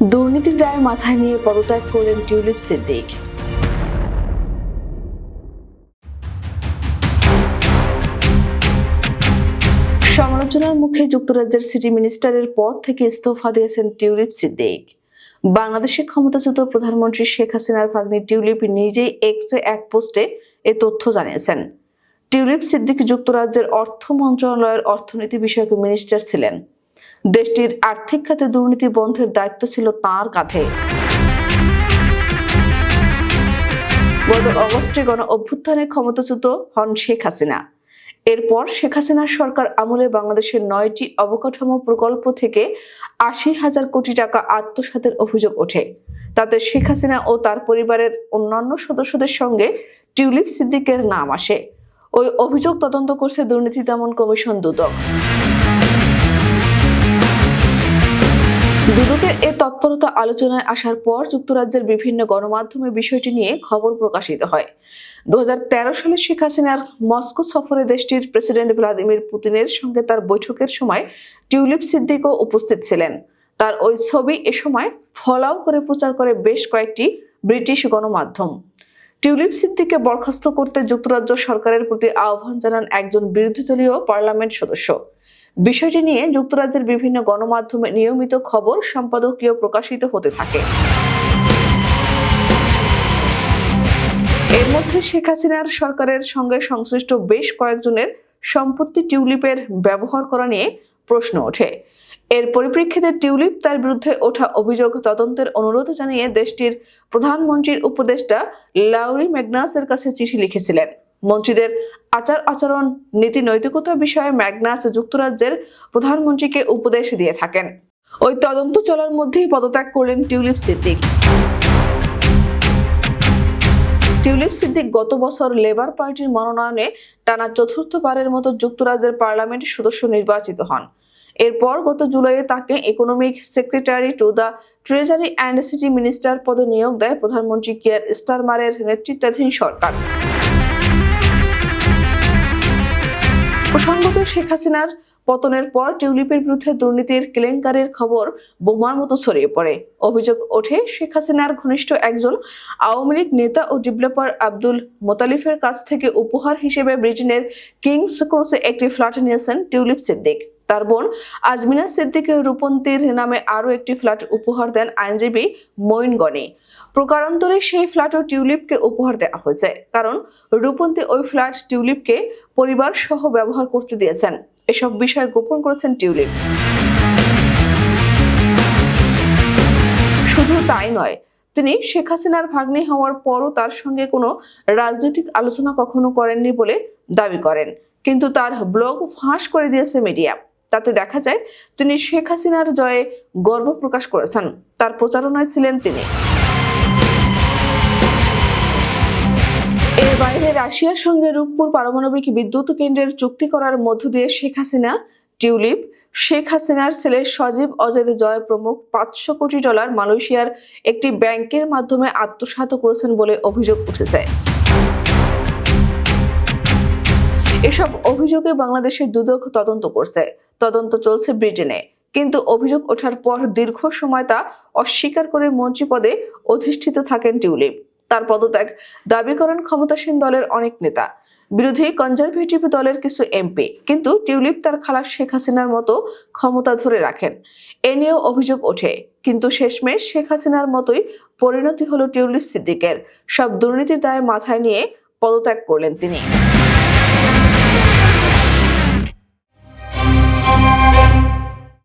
দুর্নীতির দায় মাথায় নিয়ে পদত্যাগ করলেন টিউলিপ সিদ্দিক। সমালোচনার মুখে যুক্তরাজ্যের সিটি মিনিস্টারের পদ থেকে ইস্তফা দিয়েছেন টিউলিপ সিদ্দিক। বাংলাদেশের ক্ষমতাচ্যুত প্রধানমন্ত্রী শেখ হাসিনার ভাগ্নি টিউলিপ নিজেই এক্সে এক পোস্টে এ তথ্য জানিয়েছেন। টিউলিপ সিদ্দিক যুক্তরাজ্যের অর্থ মন্ত্রণালয়ের অর্থনীতি বিষয়ক মিনিস্টার ছিলেন। দেশটির আর্থিক খাতে দুর্নীতি বন্ধের দায়িত্ব ছিল তাঁর কাঁধে। গত অগস্টে গণ অভ্যুত্থানে ক্ষমতাচ্যুত হন শেখ হাসিনা। এরপর শেখ হাসিনার সরকার আমলে বাংলাদেশের 9টি অবকাঠামো প্রকল্প থেকে 80,000 কোটি টাকা আত্মসাতের অভিযোগ ওঠে। তাতে শেখ হাসিনা ও তার পরিবারের অন্যান্য সদস্যদের সঙ্গে টিউলিপ সিদ্দিকের নাম আসে। ওই অভিযোগ তদন্ত করছে দুর্নীতি দমন কমিশন দুদক। দুদকের এই তৎপরতা আলোচনায় আসার পর যুক্তরাজ্যের বিভিন্ন গণমাধ্যমে বিষয়টি নিয়ে খবর প্রকাশিত হয়। 2013 সালে শেখ হাসিনার মস্কো সফরে দেশটির প্রেসিডেন্ট ভ্লাদিমির পুতিনের সঙ্গে তার বৈঠকের সময় টিউলিপ সিদ্দিকও উপস্থিত ছিলেন। তার ওই ছবি এ সময় ফলাও করে প্রচার করে বেশ কয়েকটি ব্রিটিশ গণমাধ্যম। টিউলিপ সিদ্দিককে বরখাস্ত করতে যুক্তরাজ্য সরকারের প্রতি আহ্বান জানান একজন বিরোধী দলীয় পার্লামেন্ট সদস্য। বিষয়টি নিয়ে যুক্তরাজ্যের বিভিন্ন গণমাধ্যমে নিয়মিত খবর সম্পাদকীয় প্রকাশিত হতে থাকে। এর মধ্যে শেখ হাসিনার সরকারের সঙ্গে সংশ্লিষ্ট বেশ কয়েকজনের সম্পত্তি টিউলিপের ব্যবহার করা নিয়ে প্রশ্ন ওঠে। এর পরিপ্রেক্ষিতে টিউলিপ তার বিরুদ্ধে ওঠা অভিযোগ তদন্তের অনুরোধ জানিয়ে দেশটির প্রধানমন্ত্রীর উপদেষ্টা লাউরি ম্যাগনাসের কাছে চিঠি লিখেছিলেন। মন্ত্রীদের আচার আচরণ নীতি নৈতিকতা বিষয়ে ম্যাগনাস যুক্তরাজ্যের প্রধানমন্ত্রীকে উপদেশ দিয়ে থাকেন। ওই তদন্ত চলার মধ্যেই পদত্যাগ করলেন টিউলিপ সিদ্দিক। টিউলিপ সিদ্দিক গত বছর লেবার পার্টির মনোনয়নে টানা চতুর্থবারের মতো যুক্তরাজ্যের পার্লামেন্টের সদস্য নির্বাচিত হন। এরপর গত জুলাইয়ে তাকে economic secretary to the treasury and city minister পদে নিয়োগ দেয় প্রধানমন্ত্রী কিয়ার স্টারমারের নেতৃত্বাধীন সরকার। প্রসঙ্গত, শেখ হাসিনার পতনের পর টিউলিপের বিরুদ্ধে দুর্নীতির কেলেঙ্কারির খবর বোমার মতো ছড়িয়ে পড়ে। অভিযোগ ওঠে, শেখ হাসিনার ঘনিষ্ঠ একজন আওয়ামী লীগ নেতা ও ডেভেলপার আব্দুল মোতালিফের কাছ থেকে উপহার হিসেবে ব্রিটেনের কিংস ক্রসে একটি ফ্ল্যাট নিয়েছেন টিউলিপ সিদ্দিক। তার বোন আজমিনা সিদ্দিকের রূপন্তীর নামে আরও একটি ফ্ল্যাট উপহার দেন আইনজীবী মঈন গনি। প্রকারান্তরে সেই ফ্ল্যাটও টিউলিপকে উপহার দেওয়া হয়েছে, কারণ রূপন্তী ওই ফ্ল্যাট টিউলিপকে পরিবার সহ ব্যবহার করতে দিয়েছেন। এসব বিষয় গোপন করেছেন টিউলিপ। শুধু তাই নয়, তিনি শেখ হাসিনার ভাগ্নি হওয়ার পরও তার সঙ্গে কোনো রাজনৈতিক আলোচনা কখনো করেননি বলে দাবি করেন। কিন্তু তার ব্লগ ফাঁস করে দিয়েছে মিডিয়া। তাতে দেখা যায় তিনি শেখ হাসিনার জয়ে গর্ব প্রকাশ করেছেন। তার প্রচারণায় ছিলেন তিনি। এর বাইরে রাশিয়ার সঙ্গে রূপপুর পারমাণবিক বিদ্যুৎ কেন্দ্রের চুক্তি করার মধ্য দিয়ে শেখ হাসিনা, টিউলিপ, শেখ হাসিনার ছেলে সজীব অজেদ জয় প্রমুখ $500 কোটি মালয়েশিয়ার একটি ব্যাংকের মাধ্যমে আত্মসাৎ করেছেন বলে অভিযোগ উঠেছে। এসব অভিযোগে বাংলাদেশের দুদক তদন্ত করছে। তদন্ত চলছে ব্রিটেনে, কিন্তু অভিযোগ ওঠার পর দীর্ঘ সময় তা অস্বীকার করে মন্ত্রী পদে অধিষ্ঠিত থাকেন টিউলিপ। তার পদত্যাগ দাবি করেন ক্ষমতাসীন দলের অনেক নেতা, বিরোধী কনজারভেটিভ দলের কিছু এমপি। কিন্তু টিউলিপ তার খালা শেখ হাসিনার মতো ক্ষমতা ধরে রাখেন, এ নিয়েও অভিযোগ ওঠে। কিন্তু শেষমেশ শেখ হাসিনার মতোই পরিণতি হলো টিউলিপ সিদ্দিকের। সব দুর্নীতির দায় মাথায় নিয়ে পদত্যাগ করলেন তিনি।